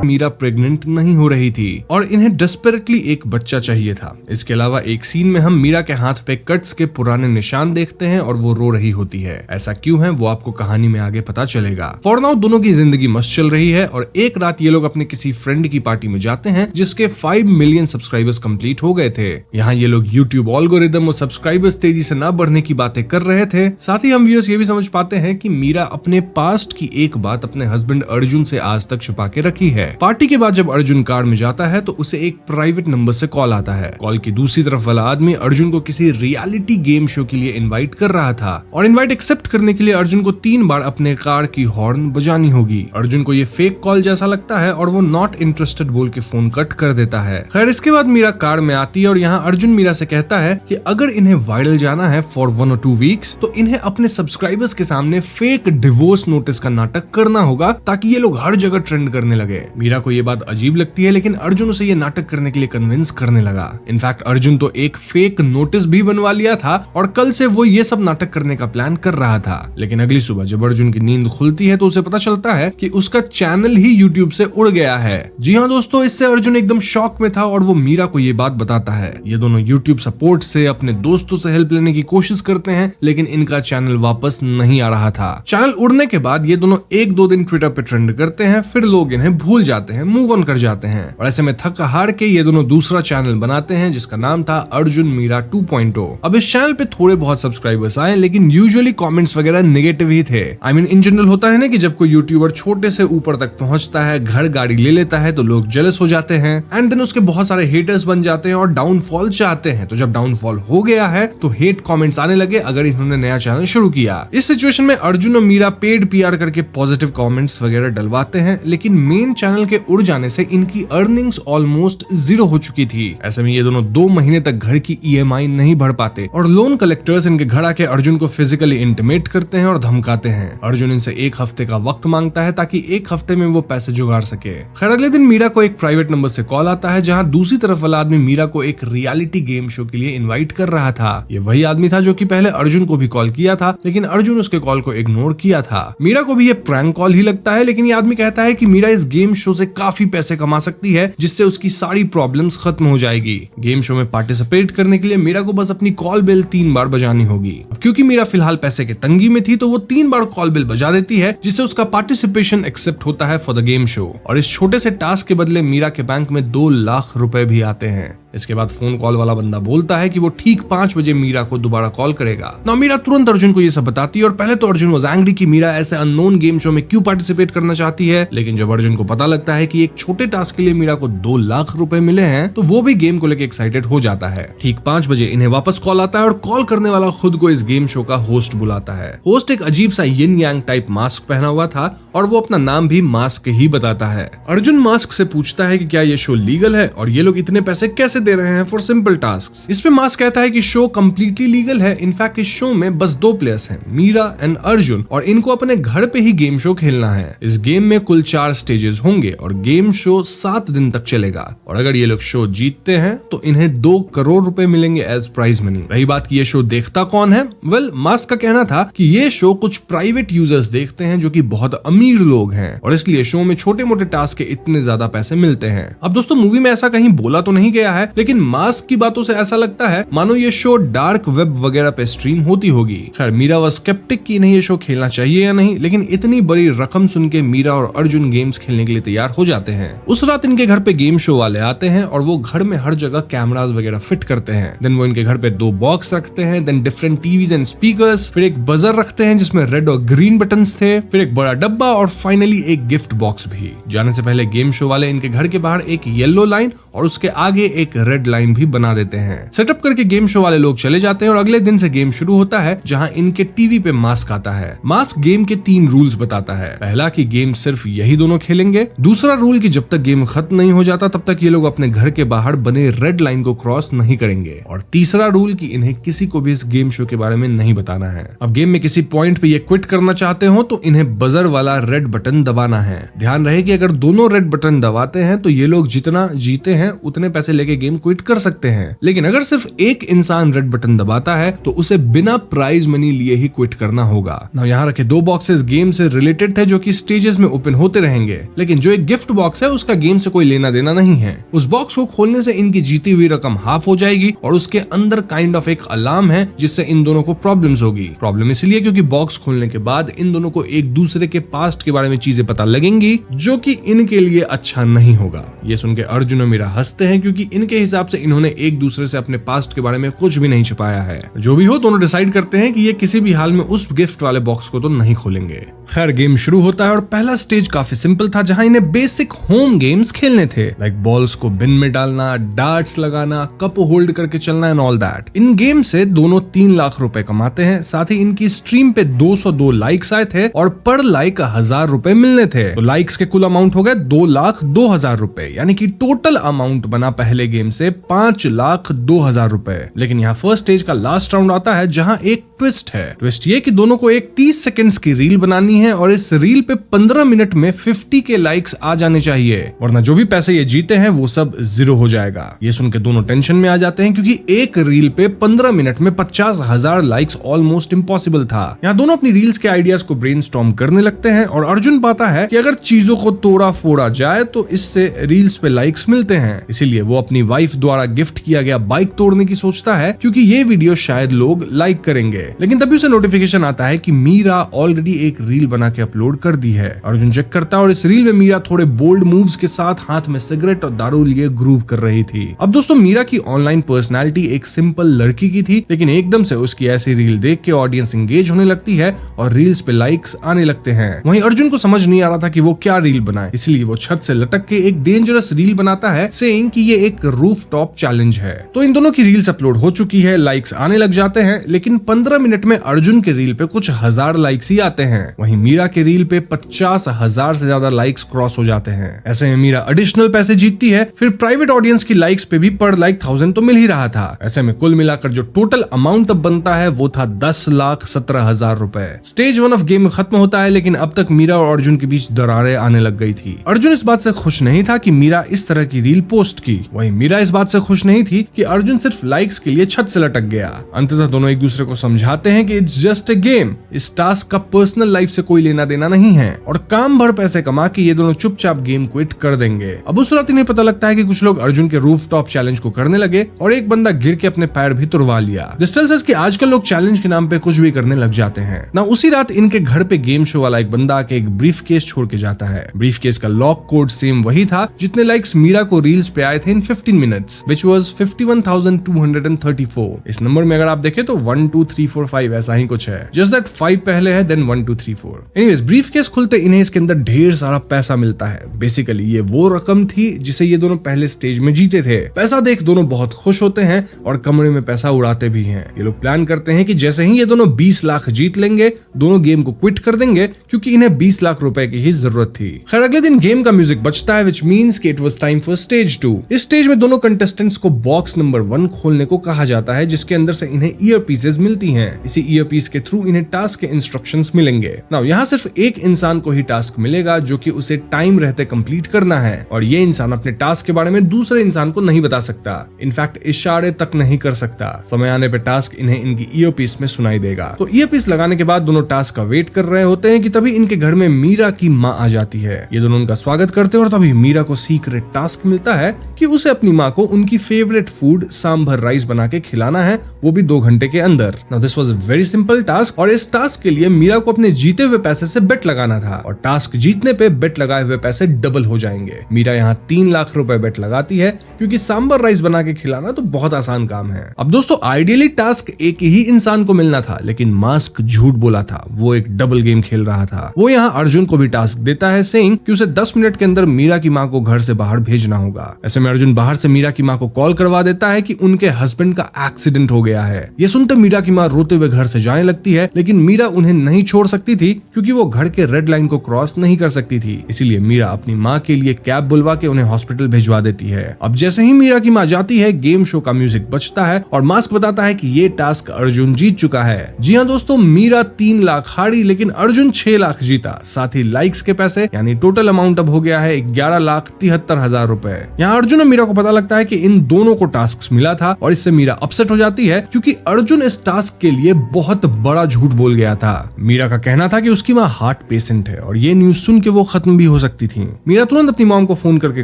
Meera pregnant नहीं हो रही थी और इन्हें डेस्परेटली एक बच्चा चाहिए था। इसके अलावा एक सीन में हम मीरा के हाथ पे कट्स के पुराने निशान देखते हैं और वो रो रही होती है। ऐसा क्यों है वो आपको कहानी में आगे पता चलेगा। फॉर नाउ दोनों की जिंदगी मस्त चल रही है और एक रात ये लोग अपने किसी फ्रेंड की पार्टी में जाते हैं जिसके 5 मिलियन सब्सक्राइबर्स कंप्लीट हो गए थे। यहाँ ये लोग यूट्यूब एल्गोरिदम और सब्सक्राइबर्स तेजी से ना बढ़ने की बातें कर रहे थे। साथ ही हम व्यूअर्स ये भी समझ पाते हैं कि मीरा अपने पास्ट की एक बात अपने हस्बैंड अर्जुन से आज तक छुपा के रखी है। पार्टी के बाद जब अर्जुन कार में जाता है तो उसे एक प्राइवेट नंबर से कॉल आता है। कॉल की दूसरी तरफ वाला आदमी अर्जुन को किसी रियलिटी गेम शो के लिए इनवाइट कर रहा था और इनवाइट एक्सेप्ट करने के लिए अर्जुन को 3 बार अपने कार की हॉर्न बजानी होगी। अर्जुन को ये फेक कॉल जैसा लगता है और वो नॉट इंटरेस्टेड बोल के फोन कट कर देता है। खैर इसके बाद मीरा कार में आती है और यहाँ अर्जुन मीरा से कहता है कि अगर इन्हें वायरल जाना है फॉर 1 or 2 वीक्स तो इन्हें अपने सब्सक्राइबर्स के सामने फेक डिवोर्स नोटिस का नाटक करना होगा ताकि ये लोग हर जगह ट्रेंड करने लगे। मीरा को ये बात अजीब लगती है लेकिन अर्जुन उसे ये नाटक करने के लिए कन्विंस करने लगा। इनफैक्ट अर्जुन तो एक फेक नोटिस भी बनवा लिया था और कल से वो ये सब नाटक करने का प्लान कर रहा था। लेकिन अगली सुबह जब अर्जुन की नींद खुलती है तो उसे पता चलता है कि उसका चैनल ही यूट्यूब से उड़ गया है। जी हाँ दोस्तों, इससे अर्जुन एकदम शॉक में था और वो मीरा को ये बात बताता है। ये दोनों यूट्यूब सपोर्ट से अपने दोस्तों से हेल्प लेने की कोशिश करते हैं लेकिन इनका चैनल वापस नहीं आ रहा था। चैनल उड़ने के बाद ये दोनों 1-2 दिन ट्विटर पे ट्रेंड करते हैं, फिर लोग इन्हें भूल जाते हैं, मूव ऑन कर जाते हैं और ऐसे में थक हार के ये दोनों दूसरा चैनल बनाते हैं जिसका नाम था अर्जुन मीरा 2.0। अब इस चैनल पे थोड़े बहुत सब्सक्राइबर्स आए लेकिन यूजुअली कमेंट्स वगैरह नेगेटिव ही थे। आई मीन इन जनरल होता है ना कि जब कोई यूट्यूबर छोटे से ऊपर तक पहुंचता है, घर गाड़ी ले लेता है तो लोग जेलस हो जाते हैं एंड देन उसके बहुत सारे हेटर्स बन जाते हैं और डाउनफॉल चाहते हैं। तो जब डाउनफॉल हो गया है तो हेट कमेंट्स आने लगे अगर इन्होंने नया चैनल शुरू किया। इस सिचुएशन में अर्जुन और मीरा पेड पीआर करके पॉजिटिव कमेंट्स वगैरह डलवाते हैं लेकिन मेन चैनल के उड़ जाने से इनकी अर्निंग्स ऑलमोस्ट 0 हो चुकी थी। ऐसे में ये दोनों 2 महीने तक घर की EMI नहीं भर पाते और लोन कलेक्टर्स इनके घर आके अर्जुन को फिजिकली इंटिमेट करते हैं और धमकाते हैं। अर्जुन इनसे 1 हफ्ते का वक्त मांगता है ताकि 1 हफ्ते में वो पैसे जुगाड़ सके। खैर अगले दिन मीरा को एक प्राइवेट नंबर से कॉल आता है जहां दूसरी तरफ वाला आदमी मीरा को एक रियलिटी गेम शो के लिए इनवाइट कर रहा था। ये वही आदमी था जो कि पहले अर्जुन को भी कॉल किया था लेकिन अर्जुन उसके कॉल को इग्नोर किया था। मीरा को भी ये प्रैंक कॉल ही लगता है लेकिन ये आदमी कहता है कि मीरा इस गेम शो से काफी पैसे कमा सकती है जिससे उसकी सारी प्रॉब्लम्स खत्म हो जाएगी। गेम शो में पार्टिसिपेट करने के लिए मीरा को बस अपनी कॉल बेल 3 बार बजानी होगी। क्योंकि मीरा फिलहाल पैसे के तंगी में थी तो वो 3 बार कॉल बेल बजा देती है जिससे उसका पार्टिसिपेशन एक्सेप्ट होता है फॉर द गेम शो और इस छोटे से टास्क के बदले मीरा के बैंक में 2 लाख रुपए भी आते हैं। इसके बाद फोन कॉल वाला बंदा बोलता है कि वो ठीक 5 बजे मीरा को दोबारा कॉल करेगा। ना मीरा तुरंत अर्जुन को ये सब बताती है और पहले तो अर्जुन वाज एंग्री कि मीरा ऐसे अननोन गेम शो में क्यों पार्टिसिपेट करना चाहती है, लेकिन जब अर्जुन को पता लगता है कि एक छोटे टास्क के लिए मीरा को 2 लाख रुपए मिले हैं तो वो भी गेम को लेकर एक्साइटेड हो जाता है। ठीक 5 बजे इन्हें वापस कॉल आता है और कॉल करने वाला खुद को इस गेम शो का होस्ट बुलाता है। होस्ट एक अजीब सा यिन यांग टाइप मास्क पहना हुआ था और वो अपना नाम भी मास्क ही बताता है। अर्जुन मास्क से पूछता है कि क्या ये शो लीगल है और ये लोग इतने पैसे कैसे दे रहे हैं फॉर सिंपल टास्क। इस पे मास्क कहता है कि शो कंप्लीटली लीगल है। इनफैक्ट इस शो में बस 2 प्लेयर्स हैं, मीरा एंड अर्जुन, और इनको अपने घर पे ही गेम शो खेलना है। इस गेम में कुल 4 स्टेजेस होंगे और गेम शो 7 दिन तक चलेगा और अगर ये लोग शो जीतते हैं तो इन्हें 2 करोड़ रुपए मिलेंगे एज प्राइज मनी। रही बात की ये शो देखता कौन है, वेल मास्क का कहना था कि ये शो कुछ प्राइवेट यूजर्स देखते हैं जो कि बहुत अमीर लोग हैं और इसलिए शो में छोटे मोटे टास्क के इतने ज्यादा पैसे मिलते हैं। अब दोस्तों मूवी में ऐसा कहीं बोला तो नहीं गया है लेकिन मास्क की बातों से ऐसा लगता है मानो ये शो डार्क वेब वगैरह पे स्ट्रीम होती होगी। खैर मीरा व स्केप्टिक की नहीं ये शो खेलना चाहिए या नहीं, लेकिन इतनी बड़ी रकम सुन के मीरा और अर्जुन गेम्स खेलने के लिए तैयार हो जाते हैं। उस रात इनके घर पे गेम शो वाले आते हैं और वो घर में हर जगह कैमरास वगैरह फिट करते हैं। देन वो इनके घर पे 2 बॉक्स रखते हैं, then different TVs and speakers, फिर एक बजर रखते हैं जिसमें रेड और ग्रीन बटन्स थे, फिर एक बड़ा डब्बा और फाइनली एक गिफ्ट बॉक्स भी। जाने से पहले गेम शो वाले इनके घर के बाहर एक येलो लाइन और उसके आगे एक रेड लाइन भी बना देते हैं। सेटअप करके गेम शो वाले लोग चले जाते हैं और अगले दिन से गेम शुरू होता है जहां इनके टीवी पे मास्क आता है। मास्क गेम के 3 रूल्स बताता है। पहला कि गेम सिर्फ यही दोनों खेलेंगे, दूसरा रूल कि जब तक गेम खत्म नहीं हो जाता तब तक ये लोग अपने घर के बाहर बने रेड लाइन को क्रॉस नहीं करेंगे, और तीसरा रूल कि इन्हें किसी को भी इस गेम शो के बारे में नहीं बताना है। अब गेम में किसी पॉइंट पे ये क्विट करना चाहते हो तो इन्हें बजर वाला रेड बटन दबाना है। ध्यान रहे कि अगर दोनों रेड बटन दबाते हैं तो ये लोग जितना जीते हैं उतने पैसे लेके गेम गेम क्विट कर सकते हैं। लेकिन अगर सिर्फ एक इंसान रेड बटन दबाता है तो उसे बिना प्राइज मनी लिए ही क्विट करना होगा। ना यहाँ रखे 2 बॉक्सेस गेम से रिलेटेड थे जो कि स्टेजेस में ओपन होते रहेंगे, लेकिन जो एक गिफ्ट बॉक्स है उसका गेम से कोई लेना देना नहीं है। उस बॉक्स को खोलने से इनकी जीती हुई रकम हाफ हो जाएगी और उसके अंदर काइंड ऑफ एक अलार्म है जिससे इन दोनों को प्रॉब्लम्स होगी। प्रॉब्लम इसलिए क्योंकि बॉक्स खोलने के बाद इन दोनों को एक दूसरे के पास्ट के बारे में चीजें पता लगेंगी जो कि इनके लिए अच्छा नहीं होगा। ये सुन के अर्जुन और मीरा हंसते हैं क्योंकि इनके हिसाब से इन्होंने एक दूसरे से अपने पास्ट के बारे में कुछ भी नहीं छुपाया है। जो भी हो, दोनों डिसाइड करते हैं कि ये किसी भी हाल में उस गिफ्ट वाले बॉक्स को तो नहीं खोलेंगे। खैर, गेम शुरू होता है और पहला स्टेज काफी सिंपल था जहां इन्हें बेसिक होम गेम्स खेलने थे, लाइक बॉल्स को बिन में डालना, डार्ट्स लगाना, कप होल्ड करके चलना and all that. In game से दोनों 3 लाख रुपए कमाते हैं। साथ ही इनकी स्ट्रीम पे 202 लाइक्स आए थे और पर लाइक 1000 रुपए मिलने थे। तो लाइक्स के कुल अमाउंट हो गए 2,02,000 रुपए, यानी कि टोटल अमाउंट बना पहले गेम से 5,02,000 रुपए। लेकिन यहाँ फर्स्ट स्टेज का लास्ट राउंड आता है जहां एक ट्विस्ट है। ट्विस्ट ये कि दोनों को एक 30 सेकंड्स की रील बनानी है और इस रील पे 15 मिनट में 50 के लाइक्स आ जाने चाहिए, वरना जो भी पैसे ये जीते हैं वो सब 0 हो जाएगा। ये सुन के दोनों टेंशन में आ जाते हैं क्योंकि एक रील पे 15 मिनट में 50,000 लाइक्स ऑलमोस्ट इम्पॉसिबल था। यहाँ दोनों अपनी रील्स के आइडियाज को ब्रेनस्टॉर्म करने लगते हैं और अर्जुन पाता है कि अगर चीजों को तोड़ा फोड़ा जाए तो इससे रील्स पे लाइक्स मिलते हैं। इसीलिए वो अपनी वाइफ द्वारा गिफ्ट किया गया बाइक तोड़ने की सोचता है क्योंकि ये वीडियो शायद लोग लाइक करेंगे। लेकिन तभी उसे नोटिफिकेशन आता है कि मीरा ऑलरेडी एक रील बना के अपलोड कर दी है। अर्जुन चेक करता है और इस रील में मीरा थोड़े बोल्ड मूव्स के साथ हाथ में सिगरेट और दारू लिए ग्रूव कर रही थी। अब दोस्तों, मीरा की ऑनलाइन पर्सनालिटी एक सिंपल लड़की की थी, लेकिन एकदम से उसकी ऐसी रील देख के ऑडियंस एंगेज होने लगती है और रील्स पे लाइक्स आने लगते हैं। वहीं अर्जुन को समझ नहीं आ रहा था कि वो क्या रील बनाए, इसलिए वो छत से लटक के एक डेंजरस रील बनाता है सेइंग कि ये एक रूफ टॉप चैलेंज है। तो इन दोनों की रील्स अपलोड हो चुकी है, लाइक्स आने लग जाते हैं, लेकिन 15 मिनट में अर्जुन के रील पे कुछ 1000 लाइक्स ही आते हैं। वहीं मीरा के रील पे 50,000 से ज्यादा लाइक्स क्रॉस हो जाते हैं। ऐसे में मीरा एडिशनल पैसे जीतती है। फिर प्राइवेट ऑडियंस की लाइक्स पे भी पर लाइक 1000 तो मिल ही रहा था। ऐसे में कुल मिलाकर जो टोटल अमाउंट अब बनता है वो था 10,17,000 रुपए। स्टेज 1 ऑफ गेम खत्म होता है, लेकिन अब तक मीरा और अर्जुन के बीच दरारें आने लग गई थी। अर्जुन इस बात से खुश नहीं था कि मीरा इस तरह की रील पोस्ट की। वहीं मीरा इस बात से खुश नहीं थी कि अर्जुन सिर्फ लाइक्स के लिए छत से लटक गया। अंततः दोनों एक दूसरे को समझाते हैं कि इट्स जस्ट ए गेम, इस टास्क का पर्सनल लाइफ से कोई लेना देना नहीं है, और काम भर पैसे कमा के ये दोनों चुपचाप गेम क्विट कर देंगे। अब उस रात इन्हें पता लगता है कि कुछ लोग अर्जुन के रूफ टॉप चैलेंज को करने लगे और एक बंदा गिर के अपने पैर भी तुड़वा लिया। दिस टेल्स अस कि आजकल लोग चैलेंज के नाम पे कुछ भी करने लग जाते हैं ना। उसी रात इनके घर पे गेम शो वाला एक बंदा आके एक ब्रीफ केस छोड़ के जाता है। ब्रीफ केस का लॉक कोड सेम वही था जितने लाइक्स मीरा को रील्स पे आए थे इन 15 मिनट्स, व्हिच वाज 51,234। इस नंबर में अगर आप देखें तो 1 2 3 4 5 ऐसा ही कुछ है, जस्ट दैट 5 पहले है देन 1 2 3 4। एनीवेज, ब्रीफ केस खुलते इन्हें इसके अंदर ढेर सारा पैसा मिलता है। बेसिकली ये वो रकम थी जिसे ये दोनों पहले स्टेज में जीते थे। पैसा देख दोनों बहुत खुश होते हैं और कमरे में पैसा उड़ाते भी हैं। ये लोग प्लान करते हैं कि जैसे ही ये दोनों 20 लाख जीत लेंगे, दोनों गेम को क्विट कर देंगे क्योंकि इन्हें 20 लाख रुपए की ही जरूरत थी। खैर, अगले दिन गेम का म्यूजिक बजता है, व्हिच मींस कि it was time for stage 2। इस स्टेज में दोनों कंटेस्टेंट्स को बॉक्स नंबर 1 खोलने को कहा जाता है, जिसके अंदर से इन्हें ईयर पीसेस मिलती हैं। इसी ईयर पीस के थ्रू इन्हें टास्क के इंस्ट्रक्शंस मिलेंगे। नाउ यहाँ सिर्फ एक इंसान को ही टास्क मिलेगा जो कि उसे टाइम रहते कंप्लीट करना है, और ये इंसान अपने टास्क के बारे में दूसरे इंसान को नहीं बता सकता। इनफैक्ट इशारे तक नहीं कर सकता। समय आने पे टास्क इन्हें इनकी ईयर पीस में सुनाई देगा। तो ईयर पीस लगाने के बाद दोनों टास्क का वेट कर रहे होते हैं कि तभी इनके घर में मीरा की माँ आ जाती है। ये दोनों उनका स्वागत करते हैं और तभी मीरा को सीक्रेट टास्क मिलता है कि उसे अपनी माँ को उनकी फेवरेट फूड सांभर राइस बना के खिलाना है, वो भी 2 घंटे के अंदर। Now this was a very simple task, और इस टास्क के लिए मीरा को अपने जीते हुए पैसे से बेट लगाना था, और टास्क जीतने पे बेट लगाए हुए पैसे डबल हो जाएंगे। मीरा यहाँ 3 लाख रुपए बेट लगाती है क्योंकि सांभर राइस बना के खिलाना तो बहुत आसान काम है। अब दोस्तों, आइडियली टास्क एक ही इंसान को मिलना था, लेकिन मास्क झूठ बोला था। वो एक डबल गेम खेल रहा था। वो यहाँ अर्जुन को भी टास्क देता है सेइंग कि उसे 10 मिनट के अंदर मीरा की माँ को घर से बाहर भेजना होगा। ऐसे में अर्जुन बाहर से मीरा की माँ को कॉल करवा देता है कि उनके हस्बैंड का एक्सीडेंट हो गया है। ये सुनकर मीरा की माँ रोते हुए घर से जाने लगती है, लेकिन मीरा उन्हें नहीं छोड़ सकती थी क्योंकि वो घर के रेड लाइन को क्रॉस नहीं कर सकती थी। इसीलिए मीरा अपनी माँ के लिए कैब बुलवा के उन्हें हॉस्पिटल भिजवा देती है। अब जैसे ही मीरा की माँ जाती है, गेम शो का म्यूजिक बजता है और मास्क बताता है कि ये टास्क अर्जुन जीत चुका है। जी हाँ दोस्तों, मीरा 3 लाख हारी, लेकिन अर्जुन 6 लाख जीता। साथ ही लाइक्स के पैसे यानी टोटल अमाउंट अब हो गया है 11,73,000 रुपए। यहाँ अर्जुन और मीरा को पता लगता है कि इन दोनों को टास्क मिला था और इससे मीरा अपसेट हो जाती है क्योंकि अर्जुन इस टास्क के लिए बहुत बड़ा झूठ बोल गया था। मीरा का कहना था कि उसकी माँ हार्ट पेशेंट है और ये न्यूज सुन के वो खत्म भी हो सकती थी। मीरा तुरंत अपनी मॉम को फोन करके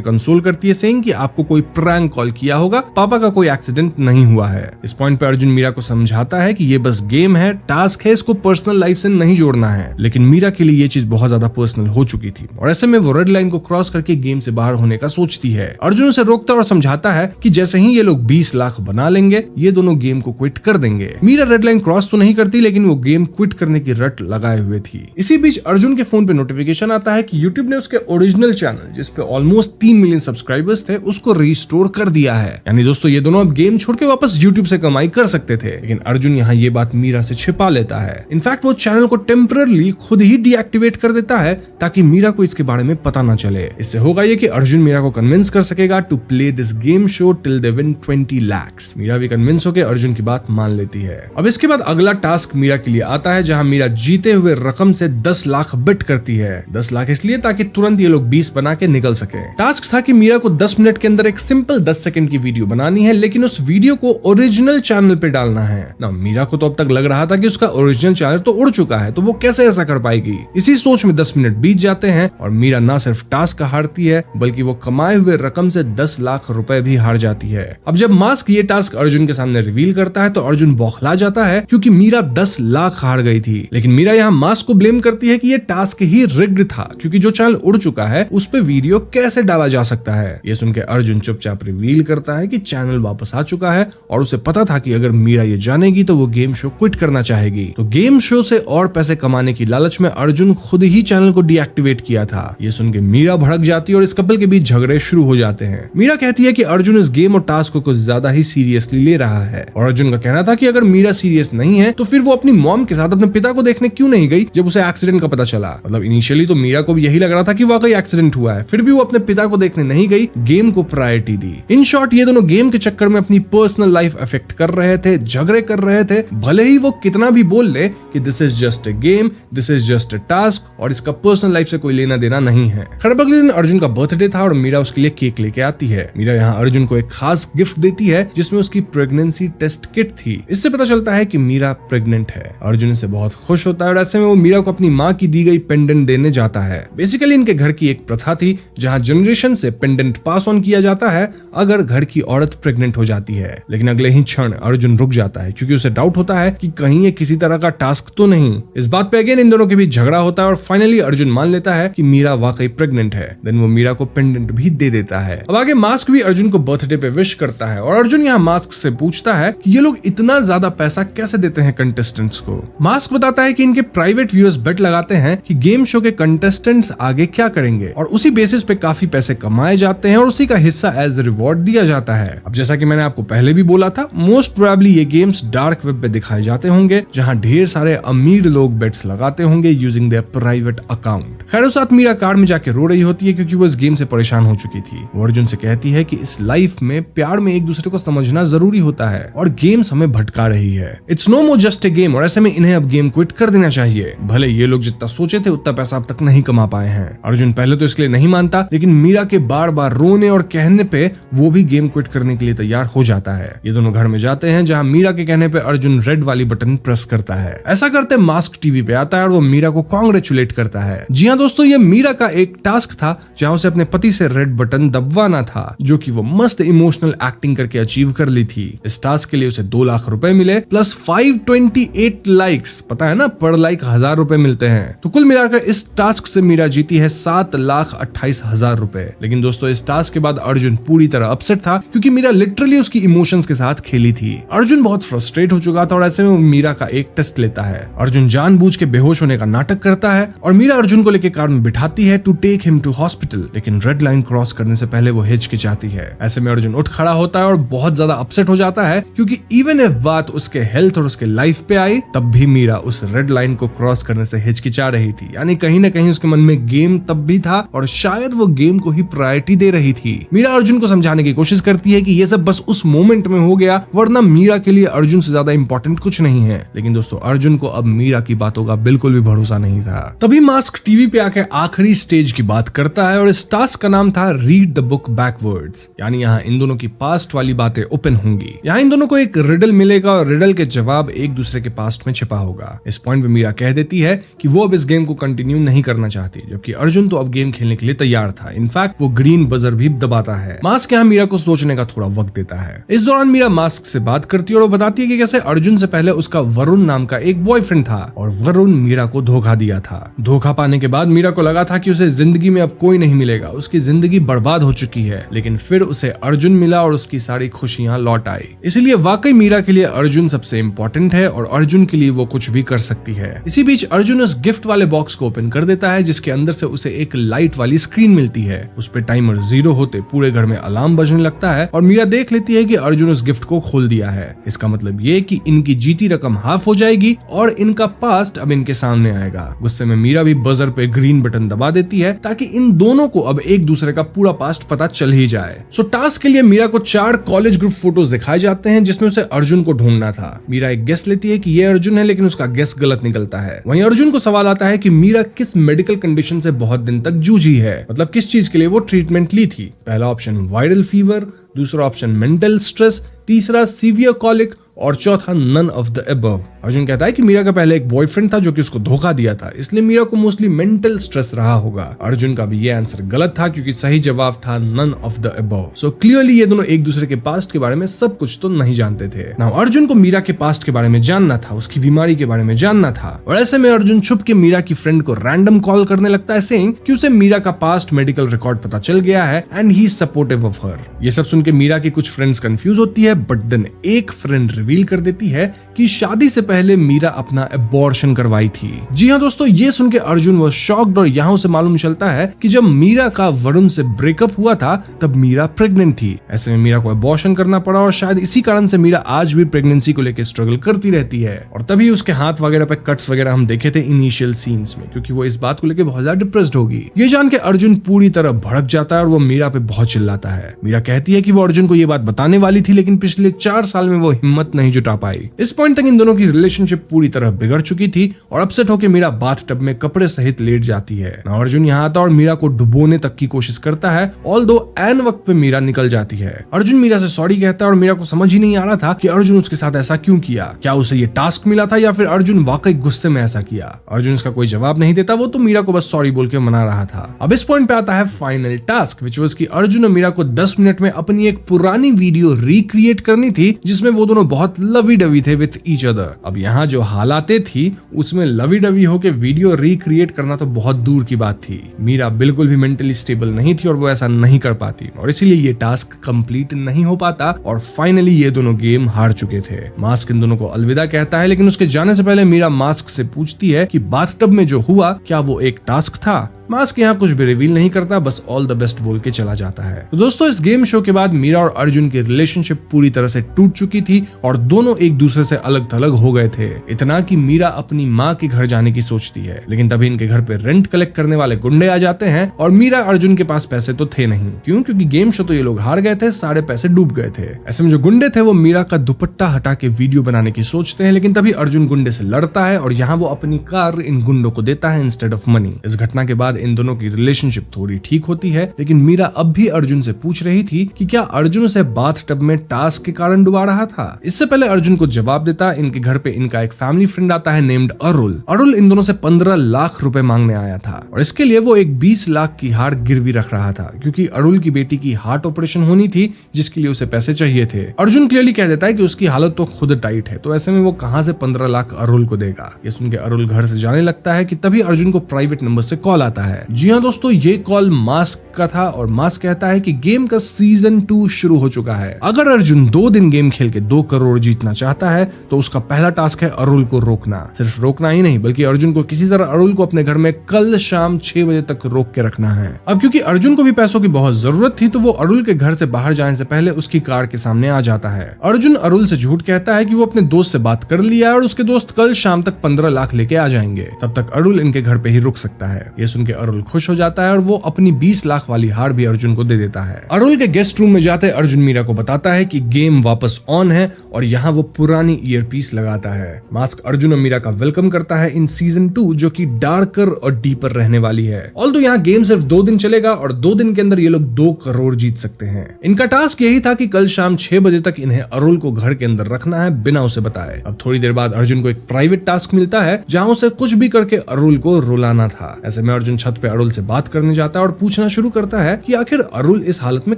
कंसोल करती है सेइंग कि आपको कोई प्रैंक कॉल किया होगा, पापा का कोई एक्सीडेंट नहीं हुआ है। इस पॉइंट पे अर्जुन मीरा को समझाता है कि ये बस गेम है, टास्क है, इसको पर्सनल लाइफ से नहीं जोड़ना है। लेकिन मीरा के लिए ये चीज बहुत ज्यादा पर्सनल हो चुकी थी और ऐसे में वो रेड लाइन को क्रॉस करके गेम से बाहर होने का सोचती है। अर्जुन उसे रोकता और समझाता है कि जैसे ही ये लोग 20 लाख बना लेंगे ये दोनों गेम को क्विट कर देंगे। मीरा रेड लाइन क्रॉस तो नहीं करती लेकिन वो गेम क्विट करने की रट लगाए हुए थी। इसी बीच अर्जुन के फोन पे नोटिफिकेशन आता है कि यूट्यूब ने उसके ओरिजिनल चैनल जिसपे ऑलमोस्ट 3 मिलियन सब्सक्राइबर्स थे उसको रिस्टोर कर दिया है। यानी दोस्तों ये दोनों अब गेम छोड़ के वापस यूट्यूब से कमाई कर सकते थे। लेकिन अर्जुन यहाँ ये बात मीरा से छिपा लेता है। इनफैक्ट वो चैनल को टेम्पररली खुद ही डीएक्टिवेट कर देता है ताकि मीरा को इसके बारे में पता ना चले। इससे होगा ये कि अर्जुन मीरा को कन्विंस कर सकेगा to play this game show till they win 20 lakhs। Meera भी कन्विंस होकर अर्जुन की बात मान लेती है। अब इसके बाद अगला टास्क मीरा के लिए आता है जहां मीरा जीते हुए रकम से 10 लाख बेट करती है। 10 लाख इसलिए ताकि तुरंत ये लोग 20 बना के निकल सके। टास्क था कि मीरा को 10 मिनट के अंदर एक सिंपल 10 सेकंड की वीडियो बनानी है लेकिन उस वीडियो को ओरिजिनल चैनल पे डालना है ना। मीरा को तो अब तक लग रहा था कि उसका ओरिजिनल चैनल तो उड़ चुका है तो वो कैसे ऐसा कर पाएगी। इसी सोच में 10 मिनट बीत जाते हैं और मीरा ना सिर्फ टास्क हारती है बल्कि वो कमाए हुए रकम से 10 लाख रुपए भी हार जाती है। अब जब मास्क ये टास्क अर्जुन के सामने रिवील करता है तो अर्जुन बौखला जाता है क्योंकि मीरा 10 लाख हार गई थी। लेकिन मीरा यहाँ मास्क को ब्लेम करती है कि ये टास्क ही रिग्ड था क्योंकि जो चैनल उड़ चुका है उस पे वीडियो कैसे डाला जा सकता है। ये सुन के अर्जुन चुपचाप रिवील करता है कि चैनल वापस आ चुका है और उसे पता था कि अगर मीरा ये जानेगी तो वो गेम शो क्विट करना चाहेगी। तो गेम शो से और पैसे कमाने की लालच में अर्जुन खुद ही चैनल को डीएक्टिवेट किया था। ये सुन के मीरा भड़क जाती है और इस कपल के बीच झगड़े शुरू हो जाते हैं। मीरा कहती है कि अर्जुन इस गेम और टास्क को कुछ ज्यादा ही सीरियसली ले रहा है और अर्जुन का कहना था कि अगर मीरा सीरियस नहीं है तो फिर वो अपनी मॉम के साथ अपने पिता को देखने क्यों नहीं गई जब उसे एक्सीडेंट का पता चला। मतलब इनिशियली तो मीरा को भी यही लग रहा था कि वाकई एक्सीडेंट हुआ है, फिर भी वो अपने पिता को देखने नहीं गई, गेम को प्रायोरिटी दी। इन शॉर्ट ये दोनों गेम के चक्कर में अपनी पर्सनल लाइफ अफेक्ट कर रहे थे, झगड़े कर रहे थे, भले ही वो कितना भी बोल ले कि this is just a game, this is just a task और इसका पर्सनल लाइफ से कोई लेना देना नहीं है। खैर अगले दिन अर्जुन का बर्थडे था और मीरा उसके लिए केक लेके आती है। मीरा यहाँ अर्जुन को एक खास गिफ्ट देती है जिसमें उसकी प्रेगनेंसी टेस्ट किट थी। इससे पता चलता है कि मीरा प्रेग्नेंट है। अर्जुन इससे बहुत खुश होता है और ऐसे में वो मीरा को अपनी माँ की दी गई पेंडेंट देने जाता है। बेसिकली इनके घर की एक प्रथा थी जहाँ जनरेशन से पेंडेंट पास ऑन किया जाता है अगर घर की औरत प्रेग्नेंट हो जाती है। लेकिन अगले ही क्षण अर्जुन रुक जाता है क्योंकि उसे डाउट होता है कि कहीं ये किसी तरह का टास्क तो नहीं। इस बात पे अगेन इन दोनों के बीच झगड़ा होता है और फाइनली अर्जुन मान लेता है कि मीरा वाकई प्रेग्नेंट है। देन वो मीरा को पेंडेंट भी दे देता है। अब आगे मास्क भी अर्जुन को बर्थडे पे विश करता है और अर्जुन यहाँ मास्क से पूछता है कि ये लोग इतना ज्यादा पैसा कैसे देते हैं कंटेस्टेंट्स को। मास्क बताता है कि इनके प्राइवेट व्यूअर्स बेट लगाते हैं कि गेम शो के कंटेस्टेंट्स आगे क्या करेंगे और उसी बेसिस पे काफी पैसे कमाए जाते हैं और उसी का हिस्सा एज रिवॉर्ड दिया जाता है। अब जैसा कि मैंने आपको पहले भी बोला था, मोस्ट प्रोबेबली ये गेम्स डार्क वेब पे दिखाए जाते होंगे जहां ढेर सारे अमीर लोग बेट्स लगाते होंगे यूजिंग देयर प्राइवेट अकाउंट। खैर उस साथ मीरा कार में जाके रो रही होती है क्योंकि वो इस गेम से परेशान हो चुकी थी। वो अर्जुन से कहती है कि इस लाइफ में प्यार में एक दूसरे को समझना जरूरी होता है और गेम्स हमें भटका रही है। It's no more just a game और ऐसे में इन्हें अब गेम क्विट कर देना चाहिए। भले ये लोग जितना सोचे थे उतना पैसा अब तक नहीं कमा पाए हैं। अर्जुन पहले तो इसके लिए नहीं मानता लेकिन मीरा के बार बार रोने और कहने पे वो भी गेम क्विट करने के लिए तैयार हो जाता है। ये दोनों घर में जाते हैं जहां मीरा के कहने पे अर्जुन रेड वाली बटन प्रेस करता है। ऐसा करते मास्क टीवी पे आता है और वो मीरा को कांग्रेचुलेट करता है। जी हाँ दोस्तों, ये मीरा का एक टास्क था जहां उसे अपने पति से रेड बटन दबवाना था जो कि वो मस्त इमोशनल एक्टिंग करके अचीव कर ली थी। इस टास्क के लिए उसे 2 लाख रुपए मिले प्लस 528 लाइक्स। पता है ना, पर लाइक 1000 रुपए मिलते हैं। तो कुल मिलाकर इस टास्क से मीरा जीती है 7,28,000 रुपए। लेकिन दोस्तों इस टास्क के बाद अर्जुन पूरी तरह अपसेट था क्योंकि मीरा लिटरली उसकी इमोशंस के साथ खेली थी। अर्जुन बहुत फ्रस्ट्रेट हो चुका था और ऐसे में वो मीरा का एक टेस्ट लेता है। अर्जुन जानबूझ के बेहोश होने का नाटक करता है और मीरा अर्जुन को लेकर कार में बिठाती है to take him to hospital. लेकिन रेड लाइन क्रॉस करने से पहले वो हिचकिचाती है। ऐसे में अर्जुन उठ खड़ा होता है और बहुत ज्यादा अपसेट हो जाता है क्योंकि इवन इफ बात उसके हेल्थ और उसके लाइफ पे आई तब भी मीरा उस रेड लाइन को क्रॉस करने से हिचकिचा रही थी। यानी कहीं ना कहीं उसके मन में गेम तब भी था और शायद वो गेम को ही प्रायोरिटी दे रही थी। मीरा अर्जुन को समझाने की कोशिश करती है कि ये सब बस उस मोमेंट में हो गया, वरना मीरा के लिए अर्जुन से ज्यादा इंपॉर्टेंट कुछ नहीं है। लेकिन दोस्तों अर्जुन को अब मीरा की बातों का बिल्कुल भी भरोसा नहीं था। तभी मास्क टीवी पे आके आखिरी स्टेज की बात करता है और इस टास्क का नाम था read the book backwards. Riddles, यानी यहाँ इन दोनों की पास्ट वाली बातें ओपन होंगी। यहाँ इन दोनों को एक रिडल मिलेगा और रिडल के जवाब एक दूसरे के पास्ट में छिपा होगा। इस पॉइंट पे मीरा कह देती है कि वो अब इस गेम को कंटिन्यू नहीं करना चाहती, जबकि अर्जुन तो अब गेम खेलने के लिए तैयार था। इनफैक्ट वो ग्रीन बजर भी दबाता है। मास्क यहाँ मीरा को सोचने का थोड़ा वक्त देता है। इस दौरान मीरा मास्क से बात करती है और वो बताती है कि कैसे अर्जुन से पहले उसका वरुण नाम का एक बॉयफ्रेंड था और वरुण मीरा को धोखा दिया था। धोखा पाने के बाद मीरा को लगा था कि उसे जिंदगी में अब कोई नहीं मिलेगा, उसकी जिंदगी बर्बाद हो चुकी है, लेकिन फिर उसे अर्जुन मिला और उसकी सारी खुशियां लौट आई। इसलिए वाकई मीरा के लिए अर्जुन सबसे इंपॉर्टेंट है और अर्जुन के लिए वो कुछ भी कर सकती है। इसी बीच अर्जुन उस गिफ्ट वाले बॉक्स को ओपन कर देता है जिसके अंदर से उसे एक लाइट वाली स्क्रीन मिलती है। उस पे टाइमर 0 होते पूरे घर में अलार्म बजने लगता है और मीरा देख लेती है कि अर्जुन उस गिफ्ट को खोल दिया है। इसका मतलब ये कि इनकी जीती रकम हाफ हो जाएगी और इनका पास्ट अब इनके सामने आएगा। गुस्से में मीरा भी बजर पे ग्रीन बटन दबा देती है ताकि इन दोनों को अब एक दूसरे का पूरा पास्ट पता चल ही जाए। सो टास्क के लिए मीरा को 4 कॉलेज ग्रुप फोटोज दिखाए जाते हैं जिसमें उसे अर्जुन को ढूंढना था। मीरा एक गेस लेती है कि ये अर्जुन है, लेकिन उसका गेस गलत निकलता है। वहीं अर्जुन को सवाल आता है कि मीरा किस मेडिकल कंडीशन से बहुत दिन तक जूझी है, मतलब किस चीज के लिए वो ट्रीटमेंट ली थी। पहला ऑप्शन वायरल फीवर, दूसरा ऑप्शन मेंटल स्ट्रेस, तीसरा सीवियर कॉलिक और चौथा none of the above. Arjun कहता है कि मीरा का पहले एक बॉयफ्रेंड था जो कि उसको धोखा दिया था, इसलिए मीरा को मोस्टली मेंटल स्ट्रेस रहा होगा। अर्जुन का भी ये आंसर गलत था क्योंकि सही जवाब था none of the above. So clearly ये दोनों एक दूसरे के पास्ट के बारे में सब कुछ तो नहीं जानते थे। नाउ अर्जुन को मीरा के पास्ट के बारे में जानना था, उसकी बीमारी के बारे में जानना था और ऐसे में अर्जुन छुप के मीरा की फ्रेंड को रैंडम कॉल करने लगता है सेइंग कि उसे मीरा का पास्ट मेडिकल रिकॉर्ड पता चल गया है and he is supportive of her. ये सब सुन के मीरा की कुछ फ्रेंड्स कंफ्यूज होती है, बट देन एक फ्रेंड रिवील कर देती है कि शादी से पहले मीरा अपना एबॉर्शन करवाई थी। जी हाँ दोस्तों, ये सुन के अर्जुन वो शॉक्ड और यहाँ उसे मालूम चलता है कि जब मीरा का वरुण से ब्रेकअप हुआ था तब मीरा प्रेग्नेंट थी। ऐसे में मीरा को एबॉर्शन करना पड़ा और शायद इसी कारण से मीरा आज भी प्रेगनेंसी को लेकर स्ट्रगल करती रहती है और तभी उसके हाथ वगैरह पे कट्स वगैरह हम देखे थे इनिशियल सीन्स में, क्योंकि वो इस बात को लेकर बहुत ज्यादा डिप्रेस्ड होगी। ये जान के अर्जुन पूरी तरह भड़क जाता है और वो मीरा पे बहुत चिल्लाता है। मीरा कहती है कि वो अर्जुन को ये बात बताने वाली थी, लेकिन पिछले 4 साल में वो हिम्मत नहीं जुटा पाई। इस पॉइंट तक इन दोनों की रिलेशनशिप पूरी तरह बिगड़ चुकी थी और अपसेट होकर मीरा बाथटब में कपड़े सहित लेट जाती है। अर्जुन यहाँ आता और मीरा को डुबोने तक की कोशिश करता है, ऑल्दो एन वक्त पे मीरा निकल जाती है। अर्जुन मीरा से सॉरी कहता है और मीरा को समझ ही नहीं आ रहा था कि अर्जुन उसके साथ ऐसा क्यों किया। क्या उसे ये टास्क मिला था या फिर अर्जुन वाकई गुस्से में ऐसा किया। अर्जुन इसका कोई जवाब नहीं देता, वो तो मीरा को बस सॉरी बोल के मना रहा था। अब इस पॉइंट पे आता है फाइनल टास्क, विच वाज कि अर्जुन और मीरा को 10 मिनट में अपनी एक पुरानी वीडियो रिक्रिएट करनी थी जिसमें वो दोनों बहुत लवी डवी थे विथ ईच अदर। अब यहाँ जो हालातें थी उसमें लवी डवी होके वीडियो रिक्रिएट करना तो बहुत दूर की बात थी। मीरा बिल्कुल भी मेंटली स्टेबल नहीं थी और वो ऐसा नहीं कर पाती और इसीलिए ये टास्क कंप्लीट नहीं हो पाता और फाइनली ये दोनों गेम हार चुके थे। मास्क इन दोनों को अलविदा कहता है, लेकिन उसके जाने से पहले मीरा मास्क से पूछती है कि बाथटब में जो हुआ क्या वो एक टास्क था। मास्क यहाँ कुछ भी रिवील नहीं करता, बस ऑल द बेस्ट बोल के चला जाता है। तो दोस्तों, इस गेम शो के बाद मीरा और अर्जुन की रिलेशनशिप पूरी तरह से टूट चुकी थी और दोनों एक दूसरे से अलग थलग हो गए थे। इतना कि मीरा अपनी माँ के घर जाने की सोचती है, लेकिन तभी इनके घर पे रेंट कलेक्ट करने वाले गुंडे आ जाते हैं और मीरा अर्जुन के पास पैसे तो थे नहीं। क्यों? क्योंकि गेम शो तो ये लोग हार गए थे, सारे पैसे डूब गए थे। ऐसे में जो गुंडे थे वो मीरा का दुपट्टा हटा के वीडियो बनाने की सोचते हैं, लेकिन तभी अर्जुन गुंडे से लड़ता है और यहाँ वो अपनी कार इन गुंडों को देता है इंस्टेड ऑफ मनी। इस घटना के बाद इन दोनों की रिलेशनशिप थोड़ी ठीक होती है, लेकिन मीरा अब भी अर्जुन से पूछ रही थी कि क्या अर्जुन उसे बाथटब में टास्क के कारण डुबा रहा था। इससे पहले अर्जुन को जवाब देता इनके घर पे इनका एक फैमिली फ्रेंड आता है नेम्ड अरुल। अरुल इन दोनों से 15 लाख रुपए मांगने आया था और इसके लिए वो एक 20 लाख की हार गिरवी रख रहा था, क्योंकि अरुल की बेटी की हार्ट ऑपरेशन होनी थी जिसके लिए उसे पैसे चाहिए थे। अर्जुन क्लियरली कह देता है कि उसकी हालत तो खुद टाइट है, तो ऐसे में वो कहां से 15 लाख अरुल को देगा। ये सुन के अरुल घर से जाने लगता है कि तभी अर्जुन को प्राइवेट नंबर से कॉल आता है। जी हाँ दोस्तों, ये कॉल मास्क का था और मास्क कहता है कि गेम का सीजन 2 शुरू हो चुका है। अगर अर्जुन 2 दिन गेम खेल के 2 करोड़ जीतना चाहता है तो उसका पहला टास्क है अरुल को रोकना। सिर्फ रोकना ही नहीं, बल्कि अर्जुन को किसी तरह अरुल को अपने घर में कल शाम 6 बजे तक रोक के रखना है। अब क्योंकि अर्जुन को भी पैसों की बहुत जरूरत थी, तो वो अरुल के घर से बाहर जाने से पहले उसकी कार के सामने आ जाता है। अर्जुन अरुल से झूठ कहता है कि वो अपने दोस्त से बात कर लिया है और उसके दोस्त कल शाम तक 15 लाख लेके आ जाएंगे, तब तक अरुल इनके घर पे ही रुक सकता है। ये सुन के के अरुल खुश हो जाता है और वो अपनी 20 लाख वाली हार भी अर्जुन को दे देता है। अरुल के गेस्ट रूम में जाते अर्जुन मीरा को बताता है कि गेम वापस ऑन है और यहाँ वो पुरानी ईयरपीस लगाता है। मास्क अर्जुन और मीरा का वेलकम करता है इन सीजन 2 जो कि डार्कर और डीपर रहने वाली है। ऑल्दो यहाँ गेम सिर्फ 2 दिन चलेगा और 2 दिन के अंदर ये लोग 2 करोड़ जीत सकते हैं। इनका टास्क यही था कि कल शाम 6 बजे तक इन्हें अरुल को घर के अंदर रखना है बिना उसे बताए। अब थोड़ी देर बाद अर्जुन को एक प्राइवेट टास्क मिलता है जहाँ उसे कुछ भी करके अरुल को रुलाना था। ऐसे में अर्जुन छत पे अरुल से बात करने जाता है और पूछना शुरू करता है कि आखिर अरुल इस हालत में